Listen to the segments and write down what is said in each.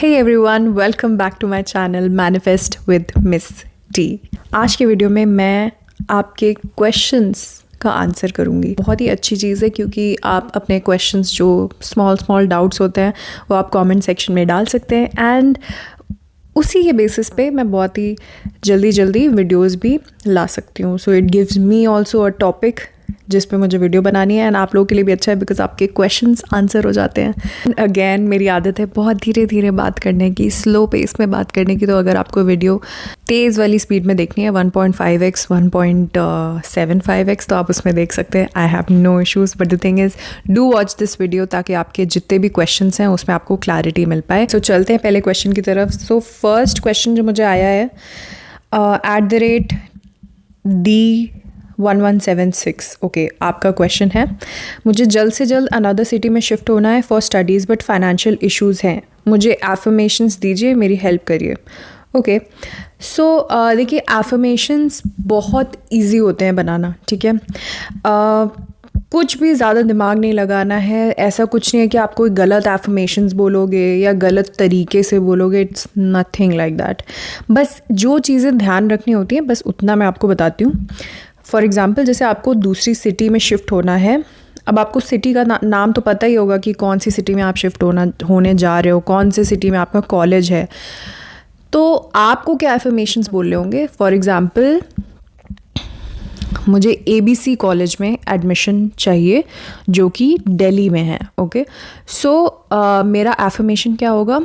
Hey everyone, welcome back to my channel manifest with Miss T. आज के video में मैं आपके क्वेश्चंस का आंसर करूँगी। बहुत ही अच्छी चीज़ है क्योंकि आप अपने क्वेश्चंस जो स्मॉल डाउट्स होते हैं वो आप कमेंट सेक्शन में डाल सकते हैं एंड उसी के बेसिस पे मैं बहुत ही जल्दी वीडियोस भी ला सकती हूँ। So it gives me also a topic जिस पे मुझे वीडियो बनानी है एंड आप लोगों के लिए भी अच्छा है बिकॉज आपके क्वेश्चंस आंसर हो जाते हैं। अगेन मेरी आदत है बहुत धीरे बात करने की, स्लो पेस में बात करने की। तो अगर आपको वीडियो तेज़ वाली स्पीड में देखनी है 1.5x 1.75x तो आप उसमें देख सकते हैं। I have no issues but the thing is do watch this video ताकि आपके जितने भी क्वेश्चंस हैं उसमें आपको क्लैरिटी मिल पाए। सो चलते हैं पहले क्वेश्चन की तरफ। सो फर्स्ट क्वेश्चन जो मुझे आया है @D1176 ओके, आपका क्वेश्चन है मुझे जल्द से जल्द अनदर सिटी में शिफ्ट होना है for studies but financial issues हैं, मुझे एफर्मेशंस दीजिए, मेरी हेल्प करिए। ओके सो देखिए एफर्मेशंस बहुत इजी होते हैं बनाना, ठीक है। कुछ भी ज़्यादा दिमाग नहीं लगाना है। ऐसा कुछ नहीं है कि आप कोई गलत एफर्मेशंस बोलोगे या गलत तरीके से बोलोगे, इट्स नथिंग लाइक दैट। बस जो चीज़ें ध्यान रखनी होती हैं बस उतना मैं आपको बताती हूँ। फॉर एग्ज़ाम्पल जैसे आपको दूसरी सिटी में शिफ्ट होना है, अब आपको सिटी का नाम तो पता ही होगा कि कौन सी सिटी में आप शिफ्ट होने जा रहे हो, कौन से सिटी में आपका कॉलेज है। तो आपको क्या एफर्मेशंस बोल रहे होंगे। फॉर एग्ज़ाम्पल मुझे ABC कॉलेज में एडमिशन चाहिए जो कि दिल्ली में है। ओके सो मेरा एफर्मेशन क्या होगा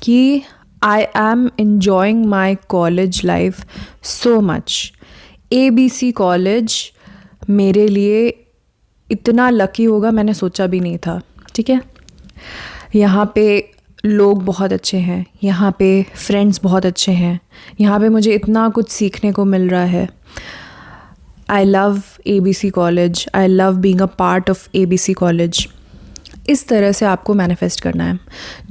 कि I am enjoying my college life so much. ABC college मेरे लिए इतना लकी होगा मैंने सोचा भी नहीं था, ठीक है। यहाँ पे लोग बहुत अच्छे हैं, यहाँ पे फ्रेंड्स बहुत अच्छे हैं, यहाँ पे मुझे इतना कुछ सीखने को मिल रहा है। I love ABC college, I love being a part of ABC college. इस तरह से आपको मैनिफेस्ट करना है।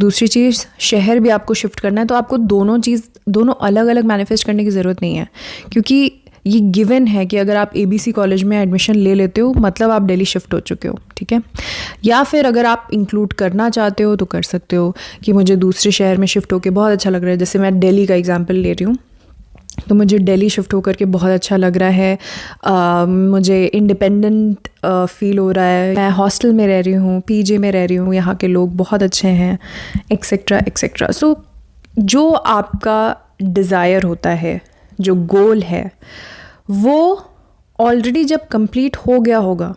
दूसरी चीज़, शहर भी आपको शिफ्ट करना है तो आपको दोनों अलग अलग मैनिफेस्ट करने की ज़रूरत नहीं है क्योंकि ये गिवन है कि अगर आप ABC कॉलेज में एडमिशन ले लेते हो मतलब आप दिल्ली शिफ्ट हो चुके हो, ठीक है। या फिर अगर आप इंक्लूड करना चाहते हो तो कर सकते हो कि मुझे दूसरे शहर में शिफ्ट होकर बहुत अच्छा लग रहा है। जैसे मैं दिल्ली का एग्जांपल ले रही हूँ तो मुझे दिल्ली शिफ्ट होकर के बहुत अच्छा लग रहा है। मुझे इंडिपेंडेंट फील हो रहा है। मैं हॉस्टल में रह रही हूँ, PG में रह रही हूँ, यहाँ के लोग बहुत अच्छे हैं, एक्सेट्रा। सो जो आपका डिज़ायर होता है, जो गोल है, वो ऑलरेडी जब कंप्लीट हो गया होगा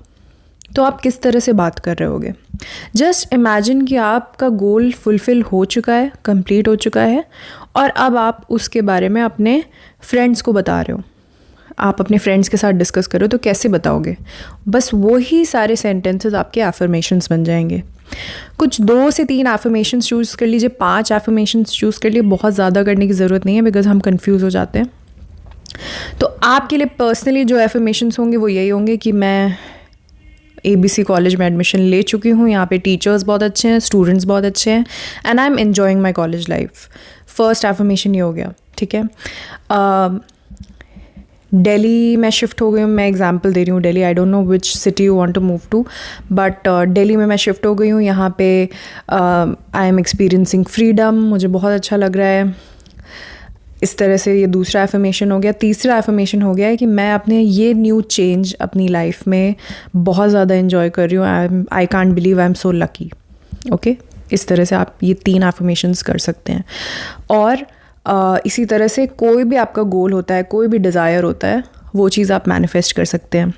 तो आप किस तरह से बात कर रहे होगे। जस्ट इमेजिन कि आपका गोल फुलफ़िल हो चुका है, कंप्लीट हो चुका है और अब आप उसके बारे में अपने फ्रेंड्स को बता रहे हो। आप अपने फ्रेंड्स के साथ डिस्कस करो तो कैसे बताओगे। बस वही सारे सेंटेंसेस आपके एफर्मेशंस बन जाएंगे। कुछ 2 से 3 एफर्मेशंस चूज़ कर लीजिए, 5 एफर्मेशंस चूज़ कर लिए, बहुत ज़्यादा करने की ज़रूरत नहीं है बिकॉज हम कंफ्यूज हो जाते हैं। तो आपके लिए पर्सनली जो एफर्मेशंस होंगे वो यही होंगे कि मैं ABC कॉलेज में एडमिशन ले चुकी हूँ, यहाँ पे टीचर्स बहुत अच्छे हैं, स्टूडेंट्स बहुत अच्छे हैं and I am enjoying my college life. First affirmation ये हो गया, ठीक है। दिल्ली में शिफ्ट हो गई हूँ, मैं एग्जांपल दे रही हूँ Delhi, I don't know which city you want to move to but Delhi में मैं शिफ्ट हो गई हूँ। यहाँ पे आई एम एक्सपीरियंसिंग फ्रीडम, मुझे बहुत अच्छा लग रहा है। इस तरह से ये दूसरा एफर्मेशन हो गया। तीसरा एफर्मेशन हो गया है कि मैं अपने ये न्यू चेंज अपनी लाइफ में बहुत ज़्यादा एंजॉय कर रही हूँ। I can't believe I am so lucky. Okay, इस तरह से आप ये 3 एफर्मेशंस कर सकते हैं। और इसी तरह से कोई भी आपका गोल होता है, कोई भी डिज़ायर होता है, वो चीज़ आप मैनिफेस्ट कर सकते हैं।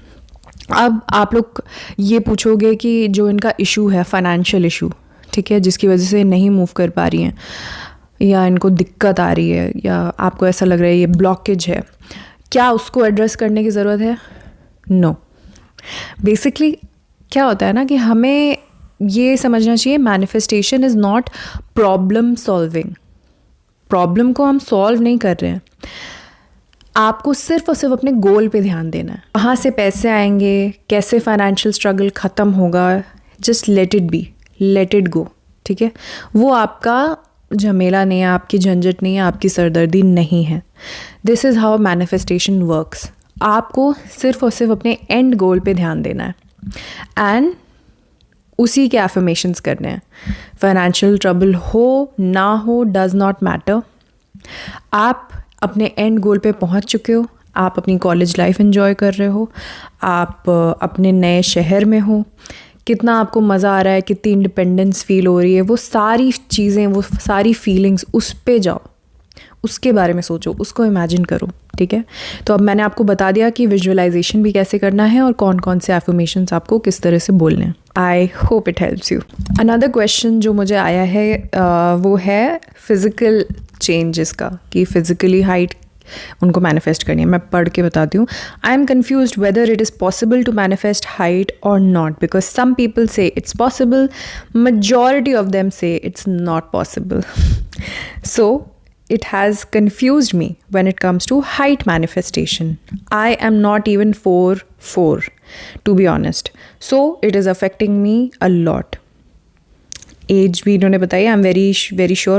अब आप लोग ये पूछोगे कि जो इनका इशू है, फाइनेंशियल इशू, ठीक है, जिसकी वजह से नहीं मूव कर पा रही हैं या इनको दिक्कत आ रही है या आपको ऐसा लग रहा है ये ब्लॉकेज है, क्या उसको एड्रेस करने की ज़रूरत है? नो। बेसिकली क्या होता है ना कि हमें ये समझना चाहिए manifestation is not problem solving. Problem को हम सॉल्व नहीं कर रहे हैं, आपको सिर्फ और सिर्फ अपने गोल पे ध्यान देना है। कहाँ से पैसे आएंगे, कैसे फाइनेंशियल स्ट्रगल ख़त्म होगा, just let it be, let it go, ठीक है। वो आपका झमेला नहीं है, आपकी झंझट नहीं है, आपकी सरदर्दी नहीं है। This is how manifestation works. आपको सिर्फ और सिर्फ अपने एंड गोल पे ध्यान देना है एंड उसी के एफर्मेशंस करने हैं। फाइनेंशियल ट्रबल हो ना हो डज़ नॉट मैटर। आप अपने एंड गोल पे पहुंच चुके हो, आप अपनी कॉलेज लाइफ एंजॉय कर रहे हो, आप अपने नए शहर में हो, कितना आपको मज़ा आ रहा है, कितनी इंडिपेंडेंस फील हो रही है, वो सारी चीज़ें, वो सारी फीलिंग्स, उस पे जाओ, उसके बारे में सोचो, उसको इमेजिन करो, ठीक है। तो अब मैंने आपको बता दिया कि विजुअलाइजेशन भी कैसे करना है और कौन कौन से एफर्मेशंस आपको किस तरह से बोलने हैं। I hope it helps you. Another question जो मुझे आया है वो है फिज़िकल चेंजेस का, कि फिज़िकली हाइट उनको मैनिफेस्ट करनी है। मैं पढ़ के बताती हूँ। I am confused whether it is possible to manifest height और not, because some people say it's possible, majority of them say it's not possible. So it has confused me when it comes to height manifestation. I am not even 4'4", to be honest. So it is affecting me a lot. Age भी इन्होंने बताई। I am very sure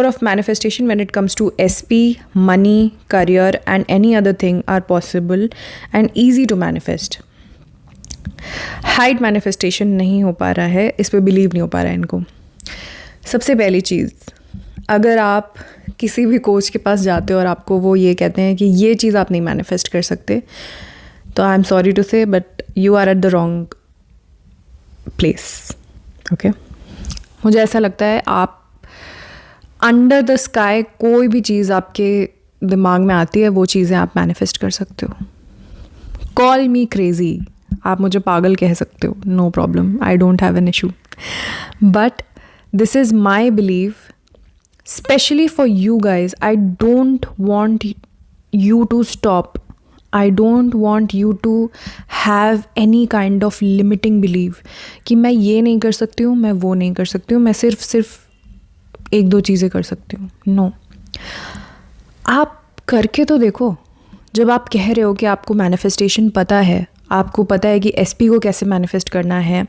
of manifestation when it comes to SP, money, career and any other thing are possible and easy to manifest. Height manifestation नहीं हो पा रहा है, इस पर बिलीव नहीं हो पा रहा है इनको। सबसे पहली चीज़, अगर आप किसी भी कोच के पास जाते हो और आपको वो ये कहते हैं कि ये चीज़ आप नहीं मैनिफेस्ट कर सकते, तो I am sorry to say but you are at the wrong place. Okay, मुझे ऐसा लगता है आप अंडर द स्काई कोई भी चीज़ आपके दिमाग में आती है, वो चीज़ें आप मैनिफेस्ट कर सकते हो। कॉल मी क्रेजी, आप मुझे पागल कह सकते हो, no problem, I don't have an issue, but this is my believe, specially for you guys. I don't want you to stop, I don't want you to have any kind of limiting belief कि मैं ये नहीं कर सकती हूँ, मैं वो नहीं कर सकती हूँ, मैं सिर्फ एक दो चीज़ें कर सकती हूँ। नो, आप करके तो देखो। जब आप कह रहे हो कि आपको मैनिफेस्टेशन पता है, आपको पता है कि SP को कैसे मैनिफेस्ट करना है,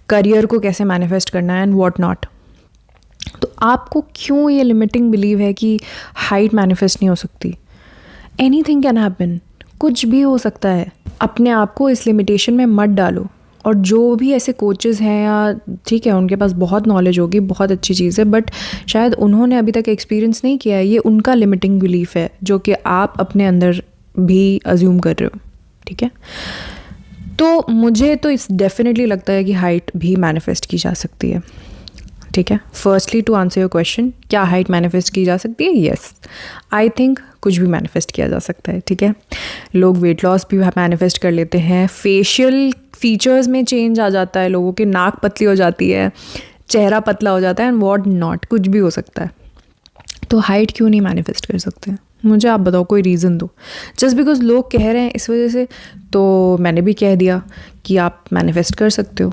करियर को कैसे मैनिफेस्ट करना है एंड वॉट नॉट, तो आपको क्यों ये लिमिटिंग बिलीव है कि हाइट मैनिफेस्ट नहीं हो सकती? एनीथिंग कैन हैपन, कुछ भी हो सकता है। अपने आप को इस लिमिटेशन में मत डालो। और जो भी ऐसे कोचेज़ हैं, या ठीक है उनके पास बहुत नॉलेज होगी, बहुत अच्छी चीज़ है, बट शायद उन्होंने अभी तक एक्सपीरियंस नहीं किया है, ये उनका लिमिटिंग बिलीफ है जो कि आप अपने अंदर भी अज्यूम कर रहे हो, ठीक है। तो मुझे तो इस डेफिनेटली लगता है कि हाइट भी मैनिफेस्ट की जा सकती है, ठीक है। Firstly to answer your question, क्या हाइट मैनिफेस्ट की जा सकती है? येस, आई थिंक कुछ भी मैनिफेस्ट किया जा सकता है, ठीक है। लोग वेट लॉस भी मैनिफेस्ट कर लेते हैं, फेशियल फीचर्स में चेंज आ जाता है, लोगों की नाक पतली हो जाती है, चेहरा पतला हो जाता है एंड व्हाट नॉट, कुछ भी हो सकता है। तो हाइट क्यों नहीं मैनिफेस्ट कर सकते? मुझे आप बताओ, कोई रीज़न दो। जस्ट बिकॉज लोग कह रहे हैं इस वजह से, तो मैंने भी कह दिया कि आप मैनिफेस्ट कर सकते हो।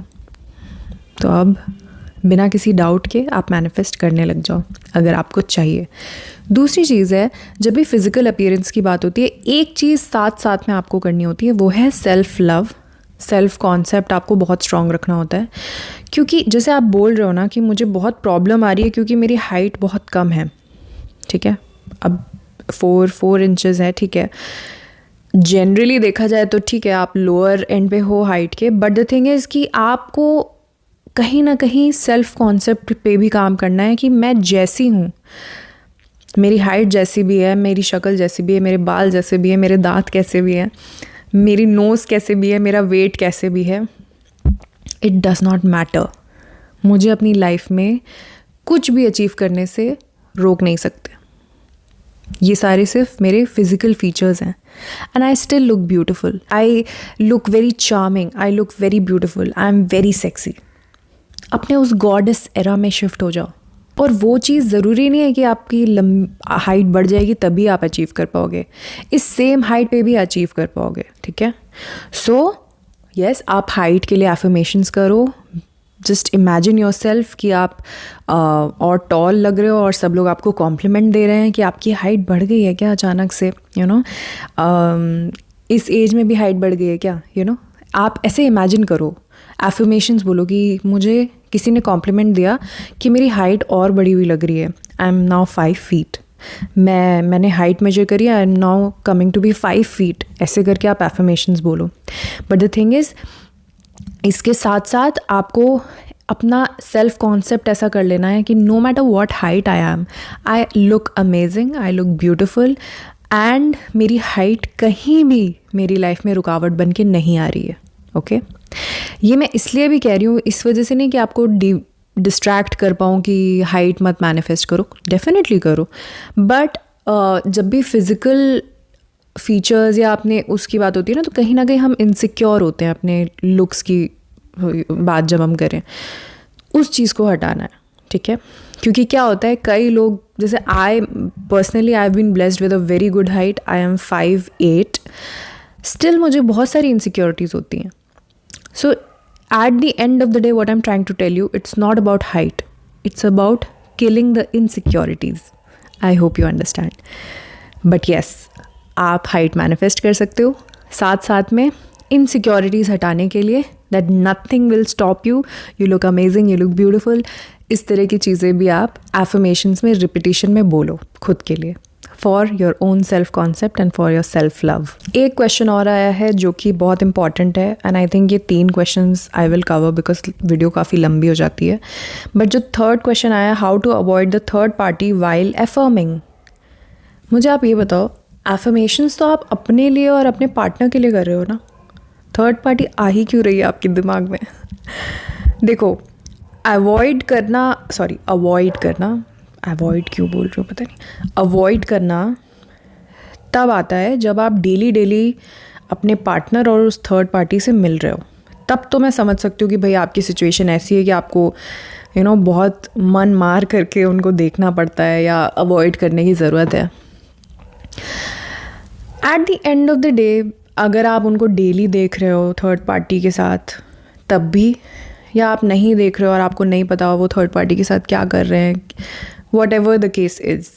तो अब बिना किसी डाउट के आप मैनिफेस्ट करने लग जाओ अगर आपको चाहिए। दूसरी चीज़ है, जब भी फिज़िकल अपीयरेंस की बात होती है, एक चीज़ साथ साथ में आपको करनी होती है, वो है सेल्फ लव। सेल्फ कॉन्सेप्ट आपको बहुत स्ट्रॉन्ग रखना होता है, क्योंकि जैसे आप बोल रहे हो ना कि मुझे बहुत प्रॉब्लम आ रही है क्योंकि मेरी हाइट बहुत कम है, ठीक है। अब 4 इंचेस है, ठीक है। जनरली देखा जाए तो ठीक है, आप लोअर एंड पे हो हाइट के, बट द थिंग इज़ कि आपको कहीं ना कहीं सेल्फ कॉन्सेप्ट पे भी काम करना है कि मैं जैसी हूँ, मेरी हाइट जैसी भी है, मेरी शक्ल जैसी भी है, मेरे बाल जैसे भी है, मेरे दांत कैसे भी हैं, मेरी नोज़ कैसे भी है, मेरा वेट कैसे भी है, इट डज़ नॉट मैटर। मुझे अपनी लाइफ में कुछ भी अचीव करने से रोक नहीं सकते। ये सारे सिर्फ मेरे फिज़िकल फीचर्स हैं and I still look beautiful, I look very charming, I look very beautiful, I am very sexy. अपने उस गॉडेस एरा में शिफ्ट हो जाओ। और वो चीज़ ज़रूरी नहीं है कि आपकी हाइट बढ़ जाएगी तभी आप अचीव कर पाओगे, इस सेम हाइट पे भी अचीव कर पाओगे, ठीक है। सो यस, आप हाइट के लिए एफर्मेशंस करो। जस्ट इमेजिन योर सेल्फ कि आप और टॉल लग रहे हो और सब लोग आपको कॉम्प्लीमेंट दे रहे हैं कि आपकी हाइट बढ़ गई है क्या अचानक से, यू नो, इस एज में भी हाइट बढ़ गई है क्या, यू नो। आप ऐसे इमेजिन करो, एफर्मेशंस बोलो कि मुझे किसी ने कॉम्प्लीमेंट दिया कि मेरी हाइट और बड़ी हुई लग रही है, आई एम नाउ 5 फीट, मैंने हाइट मेजर करी, I am now coming to be 5 feet, ऐसे करके आप एफर्मेशंस बोलो। बट द थिंग इज़, इसके साथ साथ आपको अपना सेल्फ कॉन्सेप्ट ऐसा कर लेना है कि no matter what height I am, I look amazing, I look beautiful, and मेरी हाइट कहीं भी मेरी लाइफ में रुकावट बन के नहीं आ रही है. ओके ये मैं इसलिए भी कह रही हूँ, इस वजह से नहीं कि आपको डिस्ट्रैक्ट कर पाऊँ कि हाइट मत मैनिफेस्ट करो, डेफिनेटली करो, बट जब भी फिज़िकल फीचर्स या अपने उसकी बात होती है ना, तो कहीं ना कहीं हम इनसिक्योर होते हैं अपने लुक्स की बात जब हम करें, उस चीज़ को हटाना है. ठीक है, क्योंकि क्या होता है, कई लोग जैसे I personally I have been blessed with a very good height, I am 5'8", still मुझे बहुत सारी इनसिक्योरिटीज़ होती हैं. So at the end of the day what I am trying to tell you, it's not about height, it's about killing the insecurities. I hope you understand. But yes, आप height manifest कर सकते हो, साथ साथ में insecurities हटाने के लिए, that nothing will stop you, you look amazing, you look beautiful. इस तरह की चीज़ें भी आप एफर्मेशंस में रिपीटिशन में बोलो खुद के लिए, for your own self concept and for your self love. एक क्वेश्चन और आया है जो कि बहुत इंपॉर्टेंट है, एंड आई थिंक ये 3 questions I will cover because video काफ़ी लंबी हो जाती है. बट जो थर्ड क्वेश्चन आया, how to avoid the third party while affirming. मुझे आप ये बताओ, एफर्मेशंस तो आप अपने लिए और अपने पार्टनर के लिए कर रहे हो ना, थर्ड पार्टी आ ही क्यों रही है आपके दिमाग में? देखो, अवॉइड करना क्यों बोल रहे हो पता नहीं, अवॉइड करना तब आता है जब आप डेली अपने पार्टनर और उस थर्ड पार्टी से मिल रहे हो. तब तो मैं समझ सकती हूँ कि भाई आपकी सिचुएशन ऐसी है कि आपको बहुत मन मार करके उनको देखना पड़ता है या अवॉइड करने की ज़रूरत है. Eight the end of the day, अगर आप उनको डेली देख रहे हो थर्ड पार्टी के साथ तब भी, या आप नहीं देख रहे हो और आपको नहीं पता हो वो थर्ड पार्टी के साथ क्या कर रहे हैं, what ever the case is,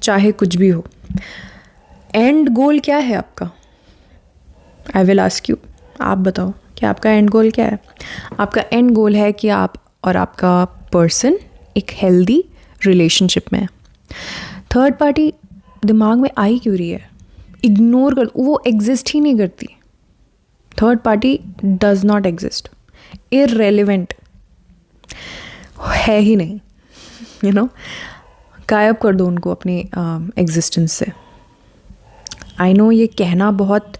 चाहे कुछ भी हो, एंड गोल क्या है आपका? आई विल आस्क यू, आप बताओ कि आपका एंड गोल क्या है? आपका एंड गोल है कि आप और आपका पर्सन एक हेल्दी रिलेशनशिप में है. थर्ड पार्टी दिमाग में आई क्यों रही है? इग्नोर कर, वो एग्जिस्ट ही नहीं करती. Third party does not exist, irrelevant है ही नहीं. गायब कर दो उनको अपनी एग्जिस्टेंस से. आई नो ये कहना बहुत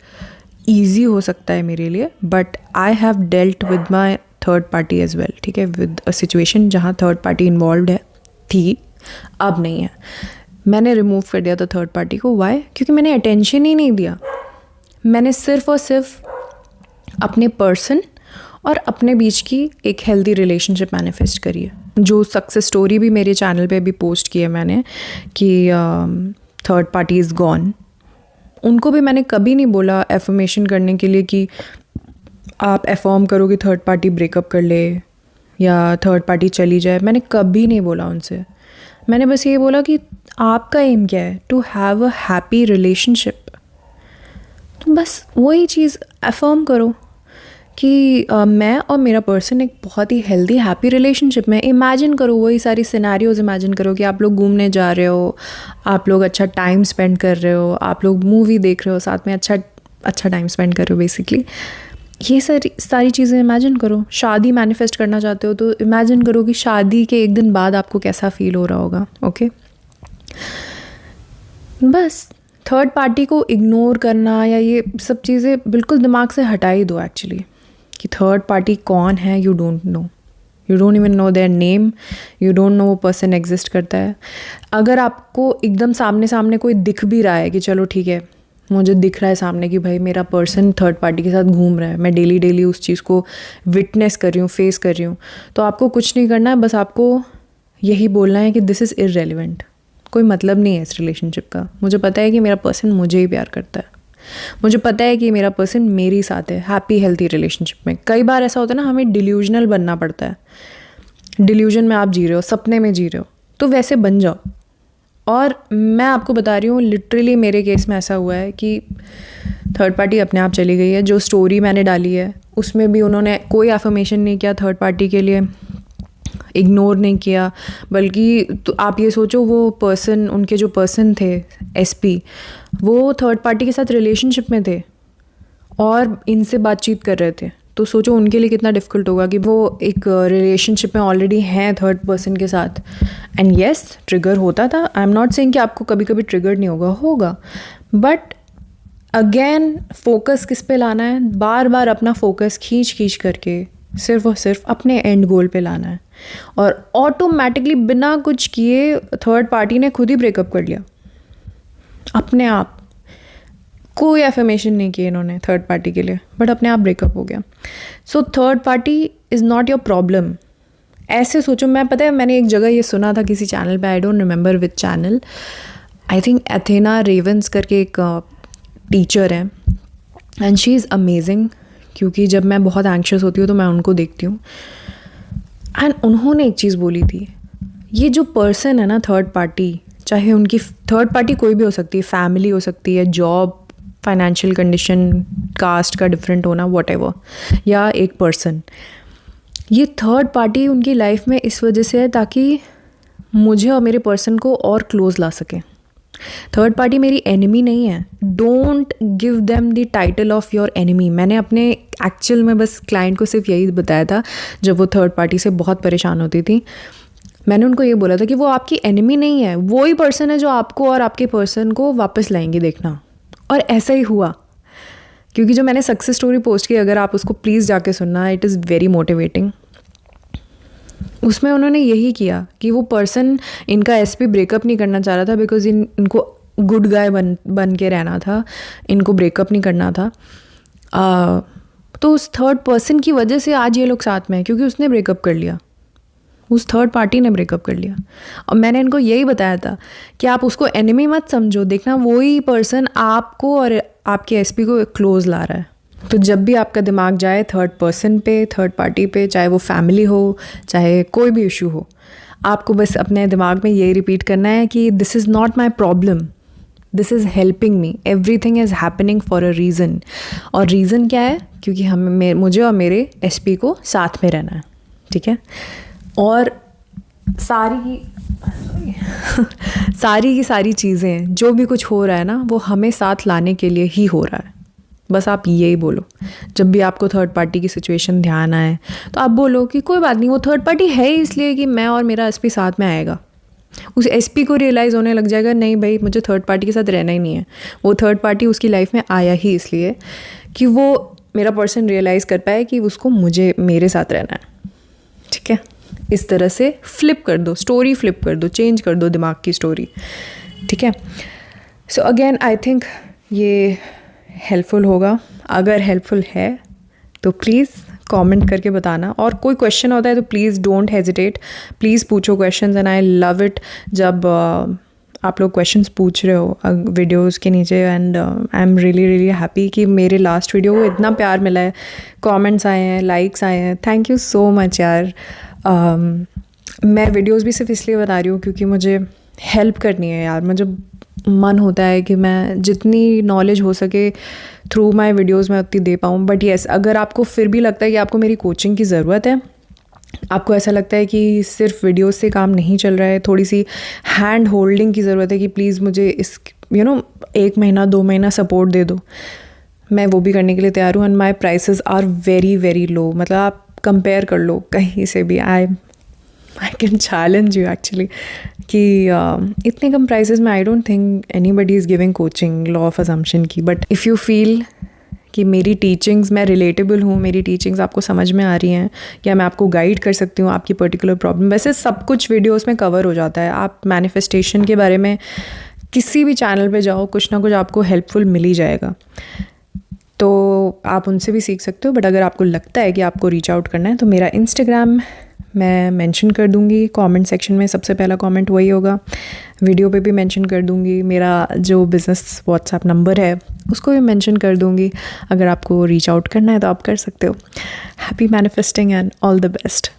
ईजी हो सकता है मेरे लिए, but I have dealt with my third party as well. ठीक है, विद अ सिचुएशन जहाँ थर्ड पार्टी इन्वॉल्व है, थी, अब नहीं है. मैंने रिमूव कर दिया था थर्ड पार्टी को. वाई? क्योंकि मैंने अटेंशन ही नहीं दिया. मैंने सिर्फ और सिर्फ अपने पर्सन और अपने बीच की एक हेल्दी रिलेशनशिप मैनिफेस्ट करी है. जो सक्सेस स्टोरी भी मेरे चैनल पे भी पोस्ट की है मैंने कि थर्ड पार्टी इज़ गॉन, उनको भी मैंने कभी नहीं बोला एफर्मेशन करने के लिए कि आप एफर्म करो कि थर्ड पार्टी ब्रेकअप कर ले या थर्ड पार्टी चली जाए. मैंने कभी नहीं बोला उनसे. मैंने बस ये बोला कि आपका एम क्या है? To have a happy relationship. तो बस वही चीज़ एफर्म करो कि मैं और मेरा पर्सन एक बहुत ही हेल्दी हैप्पी रिलेशनशिप में. इमेजिन करो, वही सारी सिनेरियोज इमेजिन करो कि आप लोग घूमने जा रहे हो, आप लोग अच्छा टाइम स्पेंड कर रहे हो, आप लोग मूवी देख रहे हो साथ में, अच्छा टाइम स्पेंड कर रहे हो. बेसिकली ये सारी चीज़ें इमेजिन करो. शादी मैनिफेस्ट करना चाहते हो तो इमेजिन करो कि शादी के एक दिन बाद आपको कैसा फील हो रहा होगा. ओके, बस थर्ड पार्टी को इग्नोर करना या ये सब चीज़ें बिल्कुल दिमाग से हटा ही दो. एक्चुअली कि थर्ड पार्टी कौन है, you don't know, you don't even know their name, you don't know वो पर्सन एग्जिस्ट करता है. अगर आपको एकदम सामने कोई दिख भी रहा है कि चलो ठीक है, मुझे दिख रहा है सामने कि भाई मेरा पर्सन थर्ड पार्टी के साथ घूम रहा है, मैं डेली उस चीज़ को विटनेस कर रही हूँ, फेस कर रही हूँ, तो आपको कुछ नहीं करना है. बस आपको यही बोलना है कि दिस इज़ इररेलेवेंट, कोई मतलब नहीं है इस रिलेशनशिप का. मुझे पता है कि मेरा पर्सन मुझे ही प्यार करता है, मुझे पता है कि मेरा पर्सन मेरे साथ है हैप्पी हेल्थी रिलेशनशिप में. कई बार ऐसा होता है ना, हमें डिल्यूजनल बनना पड़ता है. डिल्यूजन में आप जी रहे हो, सपने में जी रहे हो, तो वैसे बन जाओ. और मैं आपको बता रही हूँ, लिटरली मेरे केस में ऐसा हुआ है कि थर्ड पार्टी अपने आप चली गई है. जो स्टोरी मैंने डाली है उसमें भी उन्होंने कोई एफर्मेशन नहीं किया थर्ड पार्टी के लिए, इग्नोर नहीं किया, बल्कि तो आप ये सोचो वो पर्सन, उनके जो पर्सन थे एसपी, वो थर्ड पार्टी के साथ रिलेशनशिप में थे और इनसे बातचीत कर रहे थे. तो सोचो उनके लिए कितना डिफ़िकल्ट होगा कि वो एक रिलेशनशिप में ऑलरेडी हैं थर्ड पर्सन के साथ। एंड येस, ट्रिगर होता था। आई एम नॉट सेइंग कि आपको कभी कभी ट्रिगर नहीं होगा, बट अगेन फोकस किस पे लाना है, बार बार अपना फोकस खींच करके सिर्फ और सिर्फ अपने एंड गोल पे लाना है। और ऑटोमेटिकली बिना कुछ किए थर्ड पार्टी ने खुद ही ब्रेकअप कर लिया अपने आप। कोई एफर्मेशन नहीं की इन्होंने थर्ड पार्टी के लिए, बट अपने आप ब्रेकअप हो गया। So third party is not your problem. ऐसे सोचो, मैं पता है मैंने एक जगह ये सुना था किसी चैनल पे, I don't remember which channel, I think Athena ravens करके एक टीचर है एंड शी इज़ अमेजिंग। क्योंकि जब मैं बहुत एंक्शस होती हूँ तो मैं उनको देखती हूँ, एंड उन्होंने एक चीज़ बोली थी, ये जो पर्सन है ना थर्ड पार्टी, चाहे उनकी थर्ड पार्टी कोई भी हो सकती है, फैमिली हो सकती है, जॉब, फाइनेंशियल कंडीशन, कास्ट का डिफरेंट होना, व्हाटएवर, या एक पर्सन, ये थर्ड पार्टी उनकी लाइफ में इस वजह से है ताकि मुझे और मेरे पर्सन को और क्लोज ला सके। थर्ड पार्टी मेरी एनिमी नहीं है। Don't give them the title of your enemy. मैंने अपने एक्चुअल में बस क्लाइंट को सिर्फ यही बताया था जब वो थर्ड पार्टी से बहुत परेशान होती थी। मैंने उनको ये बोला था कि वो आपकी एनिमी नहीं है, वो ही पर्सन है जो आपको और आपके पर्सन को वापस लाएंगे, देखना। और ऐसा ही हुआ, क्योंकि जो मैंने सक्सेस स्टोरी पोस्ट की, अगर आप उसको प्लीज़ जाके सुनना, इट इज़ वेरी मोटिवेटिंग। उसमें उन्होंने यही किया कि वो पर्सन इनका एसपी ब्रेकअप नहीं करना चाह रहा था, बिकॉज इनको गुड गाय बन के रहना था, इनको ब्रेकअप नहीं करना था। तो उस थर्ड पर्सन की वजह से आज ये लोग साथ में हैं, क्योंकि उसने ब्रेकअप कर लिया, उस थर्ड पार्टी ने ब्रेकअप कर लिया। और मैंने इनको यही बताया था कि आप उसको एनिमी मत समझो, देखना वही पर्सन आपको और आपके एसपी को क्लोज ला रहा है। तो जब भी आपका दिमाग जाए थर्ड पर्सन पे, थर्ड पार्टी पे, चाहे वो फैमिली हो, चाहे कोई भी इशू हो, आपको बस अपने दिमाग में यही रिपीट करना है कि this is not my problem, this is helping me, everything is happening for a reason. और रीज़न क्या है? क्योंकि मुझे और मेरे एसपी को साथ में रहना है, ठीक है। और सारी की सारी चीज़ें, जो भी कुछ हो रहा है ना, वो हमें साथ लाने के लिए ही हो रहा है। बस आप यही बोलो। जब भी आपको थर्ड पार्टी की सिचुएशन ध्यान आए तो आप बोलो कि कोई बात नहीं, वो थर्ड पार्टी है इसलिए कि मैं और मेरा एसपी साथ में आएगा। उस एसपी को रियलाइज़ होने लग जाएगा, नहीं भाई, मुझे थर्ड पार्टी के साथ रहना ही नहीं है। वो थर्ड पार्टी उसकी लाइफ में आया ही इसलिए कि वो मेरा पर्सन रियलाइज़ कर पाए कि उसको मेरे साथ रहना है, ठीक है। इस तरह से फ्लिप कर दो, स्टोरी फ्लिप कर दो, चेंज कर दो दिमाग की स्टोरी, ठीक है। सो अगेन आई थिंक ये हेल्पफुल होगा। अगर हेल्पफुल है तो प्लीज़ कमेंट करके बताना, और कोई क्वेश्चन होता है तो प्लीज़ डोंट हेजिटेट, प्लीज़ पूछो questions, and I love it जब आप लोग क्वेश्चंस पूछ रहे हो वीडियोस के नीचे। And I am really really happy कि मेरे लास्ट वीडियो को इतना प्यार मिला है, कमेंट्स आए हैं, लाइक्स आए हैं, थैंक यू सो मच यार। मैं वीडियोस भी सिर्फ इसलिए बता रही हूँ क्योंकि मुझे हेल्प करनी है यार। मुझे मन होता है कि मैं जितनी नॉलेज हो सके थ्रू माय वीडियोस मैं उतनी दे पाऊँ। बट येस, अगर आपको फिर भी लगता है कि आपको मेरी कोचिंग की ज़रूरत है, आपको ऐसा लगता है कि सिर्फ वीडियोस से काम नहीं चल रहा है, थोड़ी सी हैंड होल्डिंग की ज़रूरत है कि प्लीज़ मुझे इस 1 महीना 2 महीना सपोर्ट दे दो, मैं वो भी करने के लिए तैयार हूँ। And my prices are very very low, मतलब आप कंपेयर कर लो कहीं से भी, I can challenge you actually कि इतने कम प्राइसेस में I don't think anybody is giving coaching law of assumption की। बट इफ़ यू फील कि मेरी टीचिंग्स, मैं रिलेटेबल हूँ, मेरी टीचिंग्स आपको समझ में आ रही हैं, या मैं आपको गाइड कर सकती हूँ आपकी पर्टिकुलर प्रॉब्लम, वैसे सब कुछ वीडियोस में कवर हो जाता है। आप मैनिफेस्टेशन के बारे में किसी भी चैनल पे जाओ, कुछ ना कुछ आपको हेल्पफुल मिल ही जाएगा, तो आप उनसे भी सीख सकते हो। बट अगर आपको लगता है कि आपको रीच आउट करना है तो मेरा इंस्टाग्राम मैं मेंशन कर दूँगी कमेंट सेक्शन में, सबसे पहला कमेंट वही होगा। वीडियो पे भी मेंशन कर दूँगी, मेरा जो बिज़नेस व्हाट्सएप नंबर है उसको भी मेंशन कर दूँगी। अगर आपको रीच आउट करना है तो आप कर सकते हो। Happy manifesting and all the best.